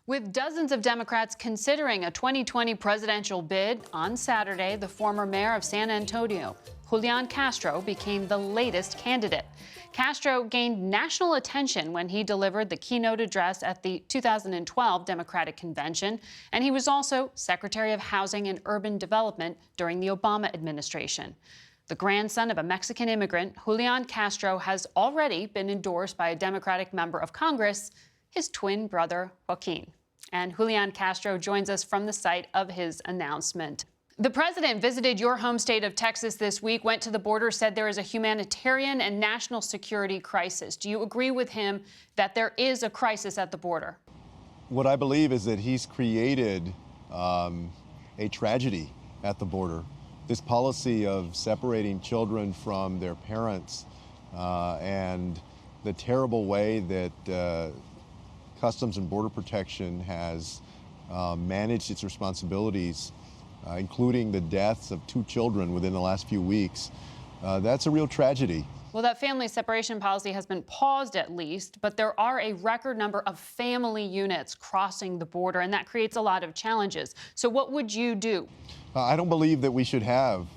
With dozens of Democrats considering a 2020 presidential bid, on Saturday, the former mayor of San Antonio, Julián Castro, became the latest candidate. Castro gained national attention when he delivered the keynote address at the 2012 Democratic Convention, and he was also Secretary of Housing and Urban Development during the Obama administration. The grandson of a Mexican immigrant, Julián Castro has already been endorsed by a Democratic member of Congress, his twin brother, Joaquin. And Julián Castro joins us from the site of his announcement. The president visited your home state of Texas this week, went to the border, said there is a humanitarian and national security crisis. Do you agree with him that there is a crisis at the border? What I believe is that he's created a tragedy at the border. This policy of separating children from their parents and the terrible way that Customs and Border Protection has managed its responsibilities, including the deaths of 2 children within the last few weeks. That's a real tragedy. Well, that family separation policy has been paused at least, but there are a record number of family units crossing the border, and that creates a lot of challenges. So what would you do? I don't believe that we should have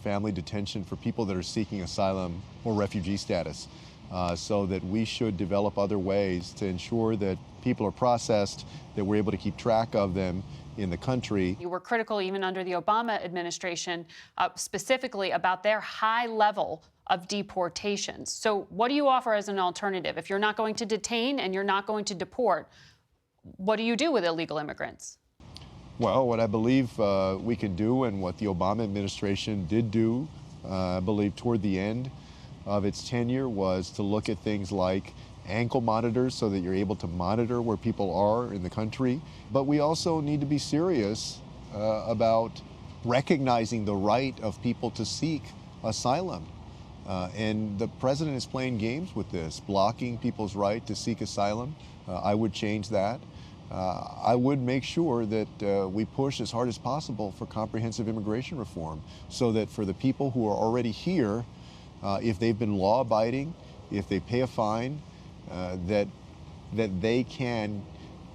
family detention for people that are seeking asylum or refugee status. So that we should develop other ways to ensure that people are processed, that we're able to keep track of them in the country. You were critical even under the Obama administration, specifically about their high level of deportations. So what do you offer as an alternative? If you're not going to detain and you're not going to deport, what do you do with illegal immigrants? Well, what I believe we can do, and what the Obama administration did do, I believe toward the end of its tenure, was to look at things like ankle monitors so that you're able to monitor where people are in the country. But we also need to be serious about recognizing the right of people to seek asylum. And the president is playing games with this, blocking people's right to seek asylum. I would change that. I would make sure that we push as hard as possible for comprehensive immigration reform so that for the people who are already here, if they've been law-abiding, if they pay a fine, that they can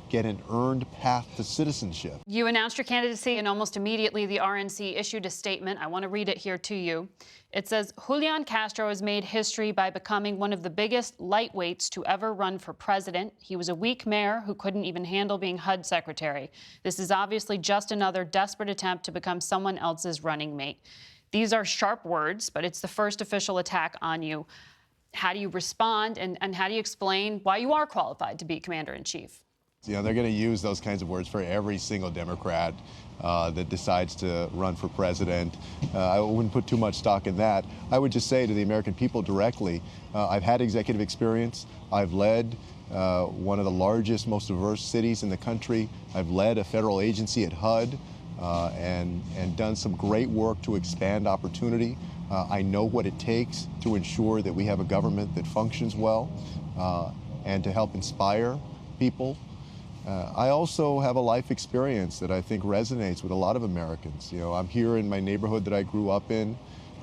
get an earned path to citizenship. You announced your candidacy, and almost immediately the RNC issued a statement. I want to read it here to you. It says, Julián Castro has made history by becoming one of the biggest lightweights to ever run for president. He was a weak mayor who couldn't even handle being HUD secretary. This is obviously just another desperate attempt to become someone else's running mate. These are sharp words, but it's the first official attack on you. How do you respond, and how do you explain why you are qualified to be commander-in-chief? You know, they're going to use those kinds of words for every single Democrat that decides to run for president. I wouldn't put too much stock in that. I would just say to the American people directly, I've had executive experience. I've led one of the largest, most diverse cities in the country. I've led a federal agency at HUD. And done some great work to expand opportunity. I know what it takes to ensure that we have a government that functions well and to help inspire people. I also have a life experience that I think resonates with a lot of Americans. You know, I'm here in my neighborhood that I grew up in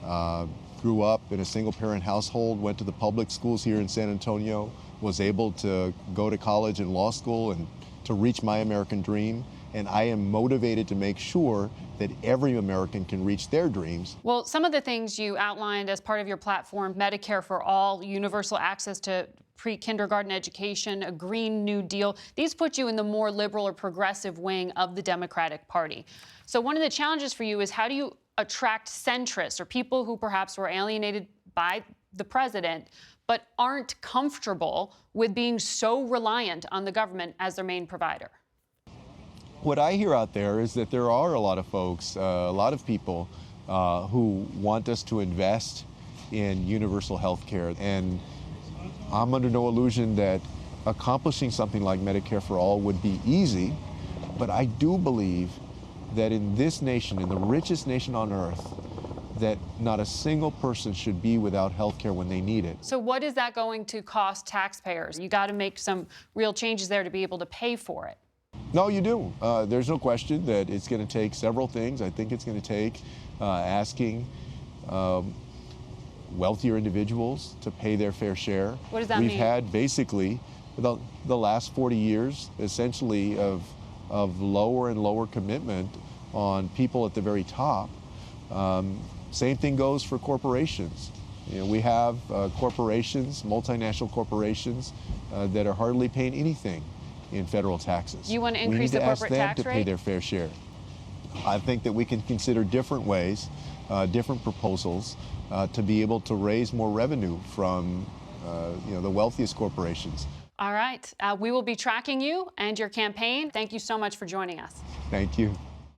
a single-parent household, went to the public schools here in San Antonio, was able to go to college and law school and to reach my American dream. And I am motivated to make sure that every American can reach their dreams. Well, some of the things you outlined as part of your platform, Medicare for all, universal access to pre-kindergarten education, a Green New Deal, these put you in the more liberal or progressive wing of the Democratic Party. So one of the challenges for you is, how do you attract centrists or people who perhaps were alienated by the president but aren't comfortable with being so reliant on the government as their main provider? What I hear out there is that there are a lot of folks, a lot of people who want us to invest in universal health care. And I'm under no illusion that accomplishing something like Medicare for all would be easy. But I do believe that in this nation, in the richest nation on earth, that not a single person should be without health care when they need it. So what is that going to cost taxpayers? You got to make some real changes there to be able to pay for it. No, you do. There's no question that it's going to take several things. I think it's going to take asking wealthier individuals to pay their fair share. What does that mean? We've had basically the last 40 years, essentially, of lower and lower commitment on people at the very top. Same thing goes for corporations. You know, we have corporations, multinational corporations, that are hardly paying anything in federal taxes. You want to increase the corporate tax rate? We need to ask them to pay their fair share. I think that we can consider different ways, different proposals to be able to raise more revenue from the wealthiest corporations. All right. We will be tracking you and your campaign. Thank you so much for joining us. Thank you.